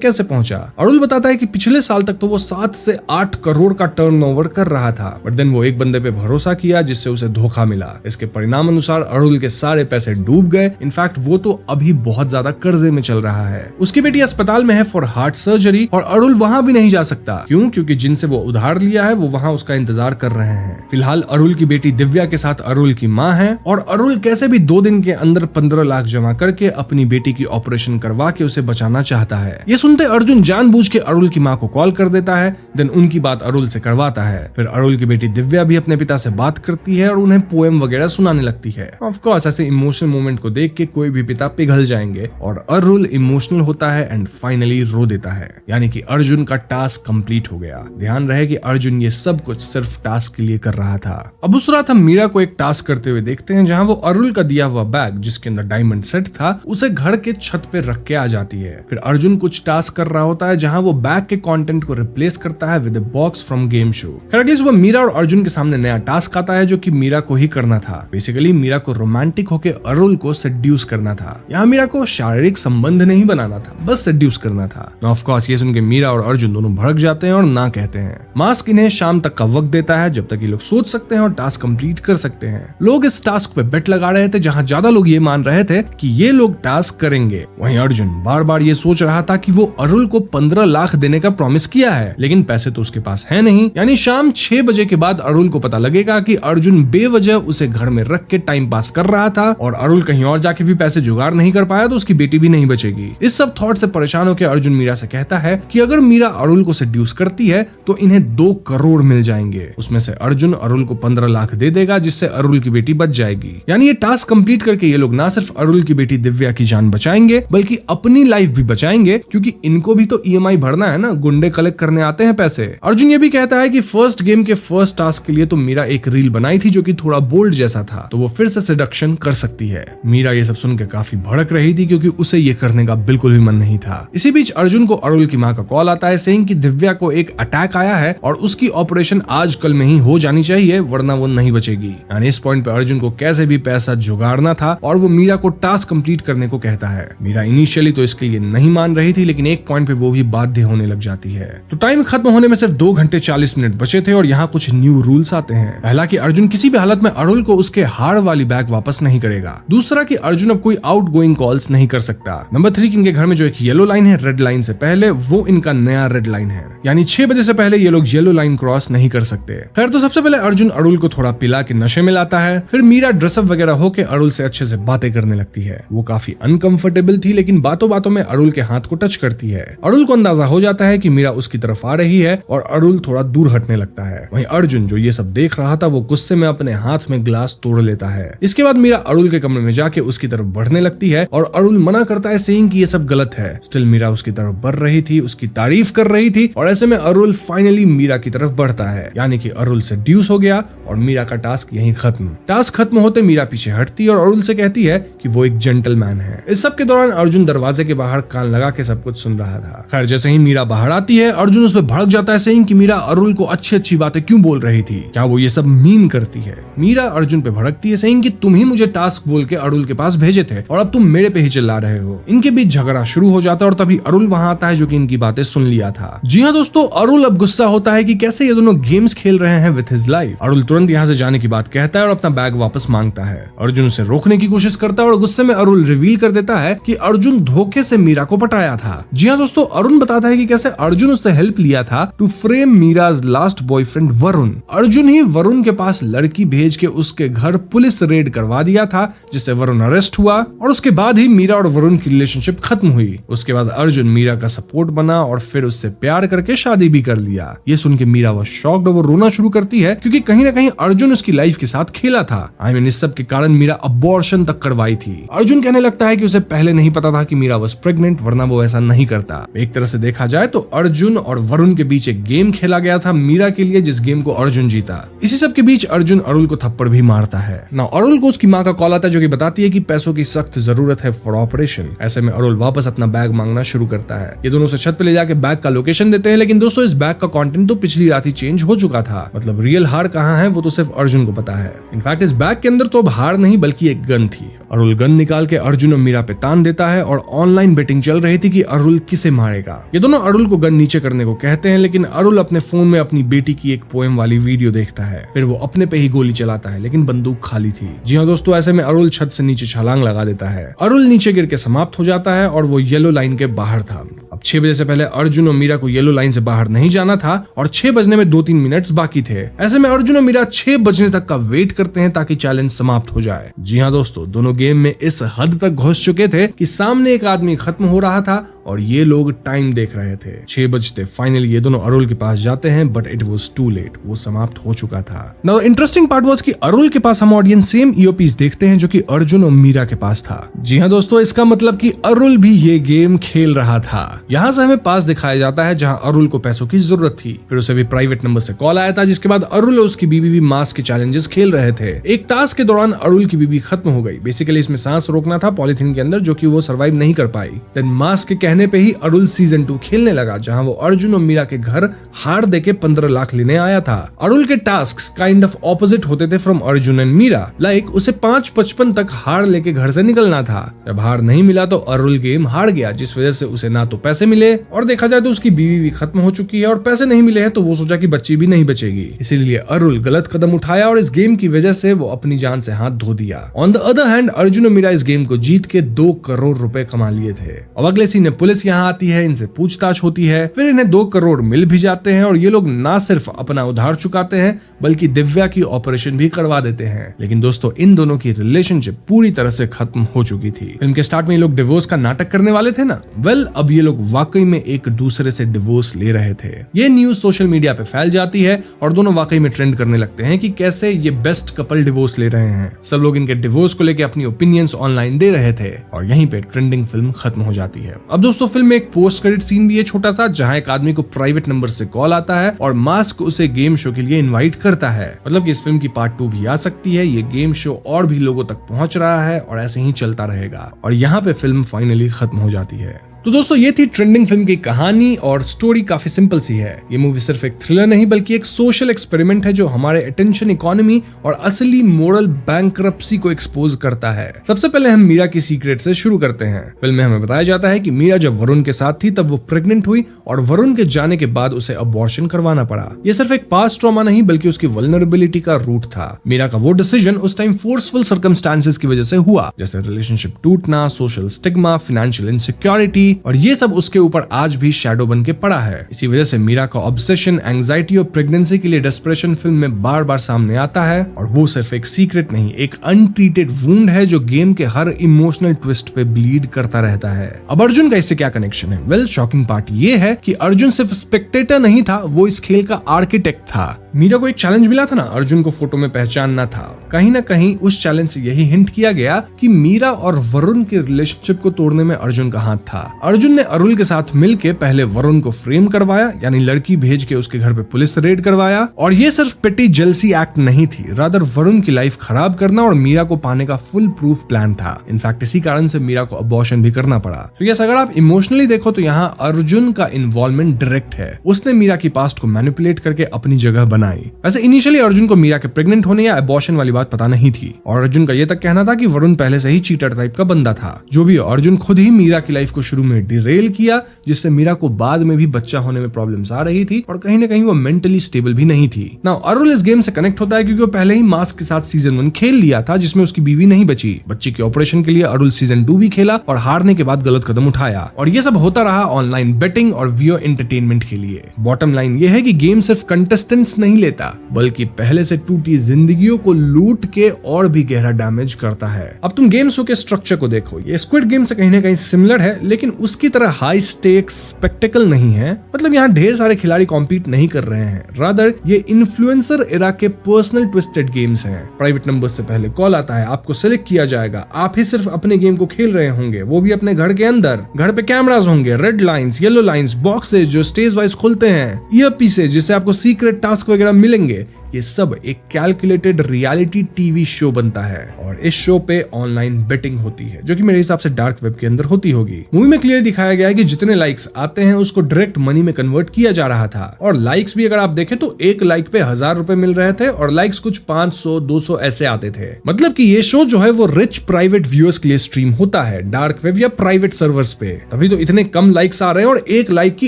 कैसे पहुंचा। अरुल बताता है कि पिछले साल तक तो वो 7 से 8 करोड़ का टर्नओवर कर रहा था, बट देन वो एक बंदे पे भरोसा किया जिससे उसे धोखा मिला। इसके परिणाम अनुसार अरुल के सारे पैसे डूब गए। इनफैक्ट वो तो अभी बहुत ज्यादा कर्जे में चल रहा है। उसकी बेटी अस्पताल में है फॉर हार्ट सर्जरी और अरुल वहां भी नहीं जा सकता। क्यों? क्योंकि जिनसे वो उधार लिया है वो वहां उसका इंतजार कर रहे हैं। फिलहाल अरुल की बेटी दिव्या के साथ अरुल की माँ है और अरुल कैसे भी 2 दिन के अंदर 15 लाख जमा करके अपनी बेटी की ऑपरेशन करवा के उसे बचाना चाहता है। ये सुनते अर्जुन जानबूझ के अरुल की माँ को कॉल कर देता है, देन उनकी बात अरुल से करवाता है। फिर अरुल की बेटी दिव्या भी अपने पिता से बात करती है और उन्हें पोएम वगैरह सुनाने लगती है। ऑफ कोर्स ऐसे इमोशनल मोमेंट को देख के कोई भी पिता पिघल जाएंगे और अरुल इमोशनल होता है एंड फाइनली रो देता है। यानी कि अर्जुन का टास्क कंप्लीट हो गया। ध्यान रहे कि अर्जुन ये सब कुछ सिर्फ टास्क के लिए कर रहा था। अब उस रात हम मीरा को एक टास्क करते हुए देखते हैं जहां वो अरुल का दिया हुआ बैग जिसके अंदर डायमंड सेट था उसे घर के छत पे रख के आ जाती है। फिर अर्जुन कुछ टास्क कर रहा होता है जहां वो बैग के कंटेंट को रिप्लेस करता है with a box from game show. अगली सुबह मीरा और अर्जुन के सामने नया टास्क आता है जो कि मीरा को ही करना था। बेसिकली मीरा को रोमांटिक होके अरुल को सेड्यूस करना था। यहाँ मीरा को शारीरिक संबंध नहीं बनाना था, बस सेड्यूस करना था। ऑफ कोर्स ये सुन के मीरा और अर्जुन दोनों भड़क जाते हैं और ना कहते हैं। मास्क इन्हें शाम तक का वक्त देता है जब तक ये लोग सोच सकते हैं और टास्क कंप्लीट कर सकते हैं। लोग इस टास्क पे बेट लगा रहे थे जहां ज्यादा लोग ये मान रहे थे कि ये लोग टास्क करेंगे। वहीं अर्जुन बार बार ये सोच रहा था कि वो अरुल को 15 लाख देने का प्रॉमिस किया है, लेकिन पैसे तो उसके पास है नहीं। यानी शाम 6 बजे के बाद अरुल को पता लगेगा कि अर्जुन बेवजह उसे घर में रख के टाइम पास कर रहा था और अरुल कहीं और जाके भी पैसे जुगाड़ नहीं कर पाया तो उसकी बेटी भी नहीं बचेगी। इस सब थॉट से परेशान होकर अर्जुन मीरा से कहता है कि अगर मीरा अरुल को सेड्यूस करती है तो इन्हें 2 करोड़ मिल जाएंगे। उसमें से अर्जुन अरुल को 15 लाख दे देगा जिससे अरुल की बेटी बच जाएगी। यानी ये टास्क कंप्लीट करके ये लोग ना सिर्फ अरुल की बेटी दिव्या की जान बचाएंगे बल्कि अपनी लाइफ भी बचाएंगे, क्योंकि इनको भी तो ईएमआई भरना है ना, गुंडे कलेक्ट करने आते हैं पैसे। अर्जुन ये भी कहता है कि फर्स्ट गेम के फर्स्ट टास्क के लिए तो मीरा एक रील बनाई थी जो कि थोड़ा बोल्ड जैसा था, तो वो फिर से सेडक्शन कर सकती है। मीरा ये सब सुनकर काफी भड़क रही थी क्योंकि उसे ये करने का बिल्कुल भी मन नहीं था। इसी बीच अर्जुन को अरुल की माँ का कॉल आता है सेइंग कि दिव्या को एक अटैक आया है और उसकी ऑपरेशन आज कल में ही हो जानी चाहिए वरना वो नहीं बचेगी। यानी इस पॉइंट पे अर्जुन को कैसे भी पैसा जुगाड़ना था और वो मीरा को टास्क कंप्लीट करने को कहता है। मीरा इनिशियली तो इसके लिए नहीं मान रही थी, लेकिन एक पॉइंट पे वो भी बाध्य होने लग जाती है। तो टाइम खत्म होने में सिर्फ 2 घंटे 40 मिनट बचे थे और यहाँ कुछ न्यू रूल्स आते हैं। पहला कि अर्जुन किसी भी हालत में अरुल को उसके हार वाली बैग वापस नहीं करेगा। दूसरा कि अर्जुन अब कोई आउटगोइंग कॉल्स नहीं कर सकता। नंबर 3 कि इनके घर में जो एक येलो लाइन है रेड लाइन से पहले, वो इनका नया रेड लाइन है, यानी 6 बजे से पहले ये लोग येलो लाइन क्रॉस नहीं कर सकते। खैर तो सबसे पहले अर्जुन अरुल को थोड़ा पिला के नशे में लाता है। फिर मीरा ड्रेसअप वगैरह होके अरुल से अच्छे से बातें करने लगती है। वो काफी अनकंफर्टेबल थी लेकिन बातों बातों में अरुल के हाथ को टच करती है। अरुल को अंदाजा हो जाता है कि मीरा उसकी तरफ आ रही है और अरुल थोड़ा दूर हटने लगता है। वहीं अर्जुन जो ये सब देख रहा था वो गुस्से में अपने हाथ में ग्लास तोड़ लेता है। इसके बाद मीरा अरुल के कमरे में जाके उसकी तरफ बढ़ने लगती है और अरुल मना करता है सेइंग कि ये सब गलत है। स्टिल मीरा उसकी तरफ बढ़ रही थी, उसकी तारीफ कर रही थी और ऐसे में अरुल फाइनली मीरा की तरफ बढ़ता है। यानी कि अरुल सेड्यूस हो गया और मीरा का टास्क यहीं खत्म। टास्क खत्म होते मीरा पीछे हटती और अरुल से कहती है कि वो एक जेंटलमैन है। इस सब के दौरान अर्जुन दरवाजे के बाहर कान लगा के सब कुछ सुन रहा था। खैर जैसे ही मीरा बाहर आती है अर्जुन उस पर भड़क जाता है सेइंग कि मीरा अरुल को अच्छी अच्छी बातें क्यों बोल रही थी, क्या वो ये सब मीन करती है। मीरा अर्जुन पे भड़कती है सेइंग कि तुम ही मुझे टास्क बोल के अरुल के पास भेजे थे और अब तुम मेरे पे ही चिल्ला रहे हो। इनके बीच झगड़ा शुरू हो जाता है और तभी अरुल वहां आता है जो कि इनकी बातें सुन लिया था। जी हाँ दोस्तों, अरुल अब गुस्सा होता है कि कैसे ये दोनों गेम्स खेल रहे हैं विथ हिज लाइफ। अरुल तुरंत यहाँ से जाने की बात कहता है और अपना बैग वापस मांगता है। अर्जुन उसे रोकने की कोशिश करता है और गुस्से में अरुल रिवील कर देता है कि अर्जुन धोखे से मीरा को पटाया था। जी हाँ दोस्तों, अरुण बताता है कि कैसे अर्जुन उससे हेल्प लिया था to frame Meeraj last boyfriend Varun. Arjun ही वरुण के पास लड़की भेज के उसके घर पुलिस रेड करवा दिया था जिससे वरुण अरेस्ट हुआ और उसके बाद ही मीरा और वरुण की रिलेशनशिप खत्म हुई। उसके बाद अर्जुन मीरा का सपोर्ट बना और फिर उससे प्यार करके शादी भी कर लिया। ये सुन के मीरा वो शॉक्ड और वो रोना शुरू करती है क्योंकि कहीं ना कहीं अर्जुन उसकी लाइफ के साथ खेला था। इस सब के कारण मीरा अबॉर्शन तक करवाई थी। अर्जुन कहने लगता है कि उसे पहले नहीं पता था कि मीरा वॉज प्रेग्नेंट, वरना वो ऐसा नहीं करता। एक तरह से देखा जाए तो अर्जुन और वरुण के बीच एक गेम खेला गया था मीरा के लिए, जिस गेम को अर्जुन जीता। इसी सब के बीच अर्जुन अरुल को थप्पड़ भी मारता है ना। अरुल को उसकी माँ का कॉल आता है जो कि बताती है कि पैसों की सख्त जरूरत है फॉर ऑपरेशन। ऐसे में अरुल वापस अपना बैग मांगना शुरू करता है। ये दोनों उसे छत पे ले जाके बैग का लोकेशन देते हैं, लेकिन दोस्तों इस बैग का कंटेंट तो पिछली रात ही चेंज हो चुका था। मतलब रियल हार कहाँ है वो तो सिर्फ अर्जुन को पता है। इनफैक्ट इस बैग के अंदर तो अब हार नहीं बल्कि एक गन थी। अरुल गन निकाल के अर्जुन और मीरा पे तान देता है और ऑनलाइन बेटिंग चल रही थी कि अरुल किसे मारेगा। ये दोनों अरुल को गन नीचे करने को कहते हैं, लेकिन अरुल अपने फोन में अपनी बेटी की एक पोएम वाली वीडियो देखता है। फिर वो अपने पे ही गोली चलाता है, लेकिन बंदूक खाली थी। जी हाँ दोस्तों, ऐसे में अरुल छत से नीचे छलांग लगा देता है। अरुल नीचे गिर के समाप्त हो जाता है और वो येलो लाइन के बाहर था। अब 6 बजे से पहले अर्जुन और मीरा को येलो लाइन से बाहर नहीं जाना था और 6 बजने में 2-3 मिनट्स बाकी थे। ऐसे में अर्जुन और मीरा 6 बजने तक का वेट करते हैं ताकि चैलेंज समाप्त हो जाए। जी हाँ दोस्तों, दोनों गेम में इस हद तक घुस चुके थे कि सामने एक आदमी खत्म हो रहा था और ये लोग टाइम देख रहे थे। 6 बजते फाइनली ये दोनों अरुल के पास जाते हैं, but it was too late. वो समाप्त हो चुका था। नाउ इंटरेस्टिंग पार्ट वाज कि अरुल के पास हम ऑडियंस सेम ईओपीस देखते हैं जो कि अर्जुन और मीरा के पास था। जी हाँ दोस्तों, इसका मतलब कि अरुल भी ये गेम खेल रहा था। यहाँ से हमें पास दिखाया जाता है जहाँ अरुल को पैसों की जरूरत थी। फिर उसे भी प्राइवेट नंबर से कॉल आया था, जिसके बाद अरुल और उसकी बीवी भी मास्क के चैलेंजेस खेल रहे थे। एक टास्क के दौरान अरुल की बीवी खत्म हो गई। बेसिकली इसमें सांस रोकना था पॉलिथीन के अंदर, जो कि वो सर्वाइव नहीं कर पाई। देन मास्क के कहने पे ही अरुल सीजन 2 खेलने लगा, जहां वो अर्जुन और मीरा के घर हार देके 15 लाख लेने आया था। अरुल के टास्क्स काइंड ऑफ ऑपोजिट होते थे from Arjun and Meera. Like उसे 5:55 तक हार लेके घर से निकलना था। जब हार नहीं मिला तो अरुल गेम हार गया, जिस वजह से उसे ना तो पैसे मिले और देखा जाए तो उसकी बीवी भी खत्म हो चुकी है, और पैसे नहीं मिले हैं तो वो सोचा कि बच्ची भी नहीं बचेगी। इसीलिए अरुल गलत कदम उठाया और इस गेम की वजह से वो अपनी जान से हाथ धो दिया। On the other hand Arjun और मीरा इस गेम को जीत के 2 करोड़ रुपए कमा लिए थे। अब अगले सीन में पुलिस यहाँ आती है, इनसे पूछताछ होती है, फिर इन्हें 2 करोड़ मिल भी जाते हैं और ये लोग ना सिर्फ अपना उधार चुकाते हैं बल्कि दिव्या की ऑपरेशन भी करवा देते हैं। लेकिन दोस्तों इन दोनों की रिलेशनशिप पूरी तरह से खत्म हो चुकी थी। फिल्म के स्टार्ट में ये लोग डिवोर्स का नाटक करने वाले थे ना, वेल अब ये लोग वाकई में एक दूसरे से डिवोर्स ले रहे थे। ये न्यूज सोशल मीडिया पे फैल जाती है और दोनों वाकई में ट्रेंड करने लगते हैं कि कैसे ये बेस्ट कपल डिवोर्स ले रहे हैं। सब लोग इनके डिवोर्स को लेकर अपनी ओपिनियंस ऑनलाइन दे रहे थे और यहीं पे ट्रेंडिंग फिल्म खत्म हो जाती है। अब दोस्तों फिल्म में एक पोस्ट क्रेडिट सीन भी है छोटा सा, जहां एक आदमी को प्राइवेट नंबर से कॉल आता है और मास्क उसे गेम शो के लिए इनवाइट करता है। मतलब कि इस फिल्म की पार्ट 2 भी आ सकती है। ये गेम शो और भी लोगों तक पहुंच रहा है और ऐसे ही चलता रहेगा और यहाँ पे फिल्म फाइनली खत्म हो जाती है। तो दोस्तों ये थी ट्रेंडिंग फिल्म की कहानी और स्टोरी काफी सिंपल सी है। ये मूवी सिर्फ एक थ्रिलर नहीं बल्कि एक सोशल एक्सपेरिमेंट है जो हमारे अटेंशन इकोनॉमी और असली मोरल बैंकरप्सी को एक्सपोज करता है। सबसे पहले हम मीरा की सीक्रेट से शुरू करते हैं। फिल्म में हमें बताया जाता है कि मीरा जब वरुण के साथ थी तब वो प्रेग्नेंट हुई और वरुण के जाने के बाद उसे अबॉर्शन करवाना पड़ा। ये सिर्फ एक पास्ट ट्रॉमा नहीं बल्कि उसकी वल्नरेबिलिटी का रूट था। मीरा का वो डिसीजन उस टाइम फोर्सफुल सर्कमस्टांसेस की वजह से हुआ, जैसे रिलेशनशिप टूटना, सोशल स्टिग्मा, फाइनेंशियल इनसिक्योरिटी, और ये सब उसके ऊपर आज भी शैडो बन के पड़ा है। इसी वजह से मीरा का ऑब्सेशन, एंजाइटी और प्रेगनेंसी के लिए डेस्परेशन फिल्म में बार बार सामने आता है। और वो सिर्फ एक सीक्रेट नहीं, एक अनट्रीटेड वुंड है जो गेम के हर इमोशनल ट्विस्ट पे ब्लीड करता रहता है। अब अर्जुन का इससे क्या कनेक्शन है? वेल, शॉकिंग पार्ट ये है कि अर्जुन सिर्फ स्पेक्टेटर नहीं था, वो इस खेल का आर्किटेक्ट था। मीरा को एक चैलेंज मिला था ना, अर्जुन को फोटो में पहचानना था। कहीं ना कहीं उस चैलेंज से यही हिंट किया गया कि मीरा और वरुण के रिलेशनशिप को तोड़ने में अर्जुन का हाथ था। अर्जुन ने अरुल के साथ मिलके पहले वरुण को फ्रेम करवाया, यानी लड़की भेज के उसके घर पे पुलिस रेड करवाया। और ये सिर्फ पेटी जेलसी एक्ट नहीं थी, रादर वरुण की लाइफ खराब करना और मीरा को पाने का फुल प्रूफ प्लान था। इनफैक्ट इसी कारण से मीरा को अबॉर्शन भी करना पड़ा। तो यस, अगर आप इमोशनली देखो तो यहाँ अर्जुन का इन्वॉल्वमेंट डायरेक्ट है। उसने मीरा की पास्ट को मैनिपुलेट करके अपनी जगह बनाई। वैसे इनिशियली अर्जुन को मीरा के प्रेग्नेंट होने या अबॉर्शन वाली बात पता नहीं थी और अर्जुन का ये तक कहना था कि वरुण पहले से ही चीटर टाइप का बंदा था। जो भी अर्जुन खुद ही मीरा की लाइफ को शुरू में डिरेल किया, जिससे मीरा को बाद में भी बच्चा होने में प्रॉब्लम्स आ रही थी और कहीं ना कहीं वो मेंटली स्टेबल भी नहीं थी। नाउ अरुल इस गेम से कनेक्ट होता है क्योंकि वो पहले ही मास्क के साथ सीजन 1 खेल लिया था, जिसमें उसकी बीवी नहीं बची। बच्चे के ऑपरेशन के लिए अरुल सीजन 2 भी खेला और हारने के बाद गलत कदम उठाया और ये सब होता रहा ऑनलाइन बेटिंग और वीओ एंटरटेनमेंट के लिए। बॉटम लाइन ये है कि गेम सिर्फ कंटेस्टेंट्स नहीं नहीं लेता, बल्कि पहले से टूटी जिंदगियों को लूट के और भी गहरा डैमेज करता है। अब तुम गेम शो के स्ट्रक्चर को देखो, ये स्क्विड गेम से कहीं ना कहीं सिमिलर है, लेकिन उसकी तरह हाई स्टेक्स स्पेक्टेकल नहीं है। मतलब यहाँ ढेर सारे खिलाड़ी कॉम्पीट नहीं कर रहे हैं, रादर ये इन्फ्लुएंसर एरा के पर्सनल ट्विस्टेड गेम्स हैं। प्राइवेट नंबर से पहले कॉल आता है, आपको सिलेक्ट किया जाएगा, आप ही सिर्फ अपने गेम को खेल रहे होंगे, वो भी अपने घर के अंदर। घर पे कैमरास होंगे, red lines, yellow lines, boxes जो स्टेज वाइज खुलते हैं, ईयर पीसेज जिससे आपको सीक्रेट टास्क वगैरह मिलेंगे। ये सब एक कैलकुलेटेड रियलिटी टीवी शो बनता है और इस शो पे ऑनलाइन बेटिंग होती है, जो कि मेरे हिसाब से डार्क वेब के अंदर होती होगी। मूवी में क्लियर दिखाया गया है कि जितने लाइक्स आते हैं उसको डायरेक्ट मनी में कन्वर्ट किया जा रहा था, और लाइक्स भी अगर आप देखें तो एक लाइक पे 1000 रुपए मिल रहे थे और लाइक्स कुछ 500 200 ऐसे आते थे। मतलब कि ये शो जो है वो रिच प्राइवेट व्यूअर्स के लिए स्ट्रीम होता है डार्क वेब या प्राइवेट सर्वर्स पे, तभी तो इतने कम लाइक्स आ रहे हैं और एक लाइक की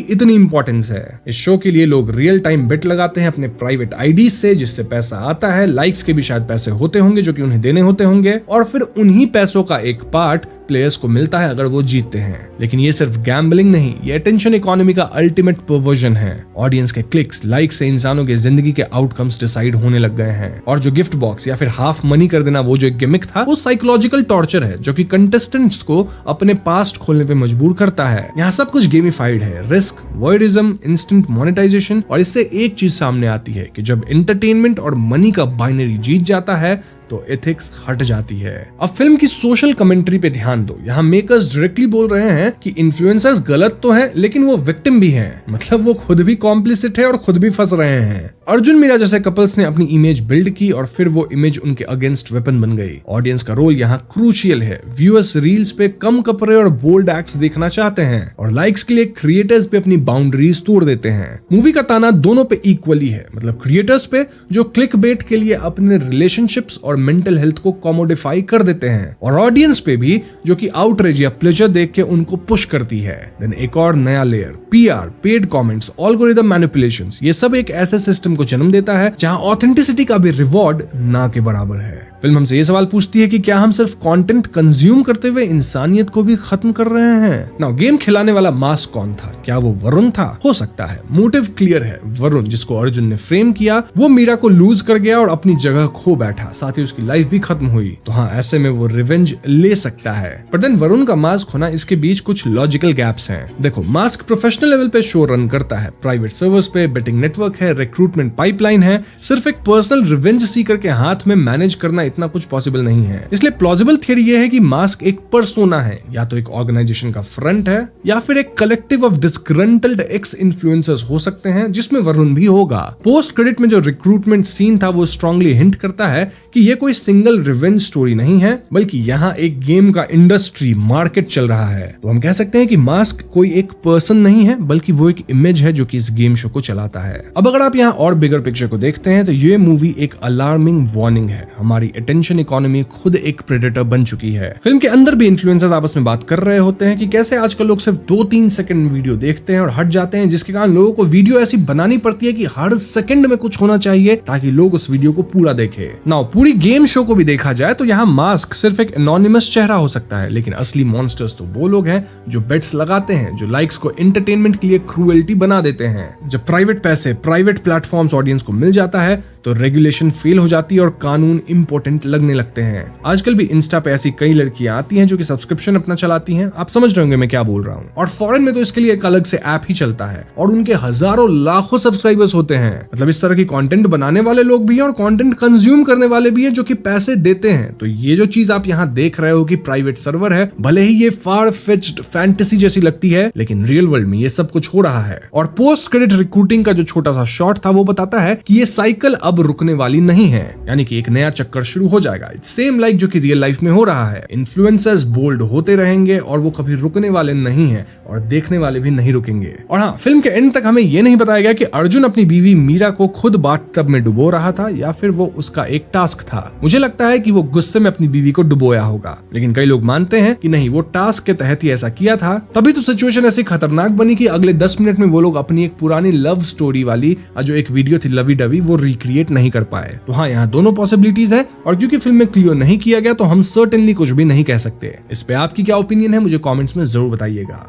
इतनी इंपॉर्टेंस है। इस शो के लिए लोग रियल टाइम बेट लगाते हैं अपने प्राइवेट आईडी से, जिससे पैसा आता है। लाइक्स के भी शायद पैसे होते होंगे जो कि उन्हें देने होते होंगे, और फिर उन्हीं पैसों का एक पार्ट प्लेयर्स को मिलता है अगर वो जीतते हैं। लेकिन ये सिर्फ गैम्बलिंग नहीं, ये अटेंशन इकोनॉमी का अल्टीमेट परवर्जन है। ऑडियंस के क्लिक्स, लाइक्स से इंसानों के जिंदगी के आउटकम्स डिसाइड होने लग गए हैं, और जो गिफ्ट बॉक्स या फिर हाफ मनी कर देना वो जो एक गिमिक था, वो साइकोलॉजिकल टॉर्चर है जो कि कंटेस्टेंट्स को अपने पास्ट खोलने पे मजबूर करता है। यहाँ सब कुछ गेमिफाइड है, रिस्क, वॉयरिज्म, इंस्टेंट मोनेटाइजेशन, और इससे एक चीज सामने आती है कि जब एंटरटेनमेंट और मनी का बाइनरी जीत जाता है तो एथिक्स हट जाती है। अब फिल्म की सोशल कमेंट्री पे ध्यान दो। यहाँ मेकर्स डायरेक्टली बोल रहे हैं कि इन्फ्लुएंसर्स गलत तो हैं, लेकिन वो विक्टिम भी हैं। मतलब वो खुद भी कॉम्प्लिसिट है और खुद भी फंस रहे हैं। अर्जुन मीरा जैसे कपल्स ने अपनी इमेज बिल्ड की और फिर वो इमेज उनके अगेंस्ट वेपन बन गई। ऑडियंस का रोल यहाँ क्रूशियल है। व्यूअर्स रील्स पे कम कपड़े और बोल्ड एक्ट्स देखना चाहते हैं, और लाइक्स के लिए क्रिएटर्स पे अपनी बाउंड्रीज तोड़ देते हैं। मूवी का ताना दोनों पे इक्वली है, मतलब क्रिएटर्स पे जो क्लिक बेट के लिए अपने रिलेशनशिप्स और मेंटल हेल्थ को कॉमोडिफाई कर देते हैं, और ऑडियंस पे भी जो कि आउटरेज या प्लेजर देख के उनको पुश करती है। देन एक और नया layer, PR, paid comments, algorithm manipulations, ये सब एक ऐसे सिस्टम को जन्म देता है जहां ऑथेंटिसिटी का भी रिवॉर्ड ना के बराबर है। फिल्म हमसे ये सवाल पूछती है कि क्या हम सिर्फ कंटेंट कंज्यूम करते हुए इंसानियत को भी खत्म कर रहे हैं? नाउ गेम खिलाने वाला मास्क कौन था? क्या वो वरुण था? हो सकता है। मोटिव क्लियर है, वरुण जिसको अर्जुन ने फ्रेम किया वो मीरा को लूज कर गया और अपनी जगह खो बैठा, साथ ही उसकी लाइफ भी खत्म हुई। तो हाँ, ऐसे में वो रिवेंज ले सकता है। पर देन वरुण का मास्क होना, इसके बीच कुछ लॉजिकल गैप्स हैं। देखो, मास्क प्रोफेशनल लेवल पे शो रन करता है, प्राइवेट सर्वर्स पे बेटिंग नेटवर्क है, रिक्रूटमेंट पाइपलाइन है। सिर्फ एक पर्सनल रिवेंज सीकर के हाथ में मैनेज करना इतना कुछ पॉसिबल नहीं है। इसलिए प्लॉजिबल थियरी ये है कि मास्क एक पर्सोना है, या तो एक ऑर्गेनाइजेशन का फ्रंट है या फिर एक कलेक्टिव ऑफ डिस्ग्रंटल्ड एक्स इन्फ्लुएंसर्स हो सकते हैं, जिसमें वरुण भी होगा। पोस्ट क्रेडिट में जो रिक्रूटमेंट सीन था वो स्ट्रांगली हिंट करता है कि ये कोई सिंगल रिवेंज स्टोरी नहीं है, बल्कि यहाँ एक गेम का इंडस्ट्री मार्केट चल रहा है। तो हम कह सकते हैं कि मास्क कोई एक पर्सन नहीं है, बल्कि वो एक इमेज है जो कि इस गेम शो को चलाता है। अब अगर आप यहाँ और बिगर पिक्चर को देखते हैं तो ये मूवी एक अलार्मिंग वार्निंग है। हमारी अटेंशन इकोनॉमी खुद एक प्रेडेटर बन चुकी है। फिल्म के अंदर भी इन्फ्लुएंसर्स आपस में बात कर रहे होते हैं कि कैसे आजकल लोग सिर्फ 2-3 सेकंड वीडियो देखते हैं और हट जाते हैं, जिसके कारण लोगों को वीडियो ऐसी बनानी पड़ती है कि हर सेकंड में कुछ होना चाहिए ताकि लोग उस वीडियो को पूरा देखें। नाउ पूरी गेम शो को भी देखा जाए तो यहाँ मास्क सिर्फ एक एनोनिमस चेहरा हो सकता है, लेकिन असली मॉन्स्टर्स तो वो लोग हैं जो बेट्स लगाते हैं, जो लाइक्स को एंटरटेनमेंट के लिए क्रूएल्टी बना देते हैं। जब प्राइवेट पैसे प्राइवेट प्लेटफॉर्म्स ऑडियंस को मिल जाता है तो रेगुलेशन फेल हो जाती है और कानून इंपॉर्टेंट लगने लगते हैं। आजकल भी इंस्टा पे ऐसी कई लड़कियां आती हैं जो कि सब्सक्रिप्शन अपना चलाती हैं। आप समझ रहे होंगे मैं क्या बोल रहा हूँ। और फॉरेन में तो इसके लिए एक अलग से ऐप ही चलता है और उनके हजारों लाखों सब्सक्राइबर्स होते हैं। मतलब इस तरह की कंटेंट बनाने वाले लोग भी हैं और कंटेंट कंज्यूम करने वाले भी हैं जो कि पैसे देते हैं। तो ये जो चीज आप यहाँ देख रहे हो कि प्राइवेट सर्वर है, भले ही ये फार फिच्ड फैंटेसी जैसी लगती है, लेकिन रियल वर्ल्ड में ये सब कुछ हो रहा है। और पोस्ट क्रेडिट रिक्रूटिंग का जो छोटा सा शॉट था वो बताता है कि ये साइकिल अब रुकने वाली नहीं है, यानी कि एक नया चक्कर शुरू हो जाएगा। इट्स सेम लाइक जो कि रियल लाइफ में हो रहा है। इन्फ्लुएंसर्स बोल्ड होते रहेंगे और वो कभी रुकने वाले नहीं है और देखने वाले भी नहीं रुकेंगे। और हाँ, फिल्म के एंड तक हमें ये नहीं बताया गया कि अर्जुन अपनी बीवी मीरा को खुद बाथटब में डुबो रहा था या फिर वो उसका एक टास्क था। मुझे लगता है कि वो गुस्से में अपनी बीवी को डुबोया होगा, लेकिन कई लोग मानते हैं कि नहीं, वो टास्क के तहत ही ऐसा किया था। तभी तो सिचुएशन ऐसी खतरनाक बनी कि अगले 10 मिनट में वो लोग अपनी एक पुरानी लव स्टोरी वाली जो एक वीडियो थी लवी डवी, वो रिक्रिएट नहीं कर पाए। तो हाँ, यहाँ दोनों पॉसिबिलिटीज है और क्योंकि फिल्म में क्लियर नहीं किया गया तो हम सर्टेनली कुछ भी नहीं कह सकते। इस पे आपकी क्या ओपिनियन है मुझे कमेंट्स में जरूर बताइएगा।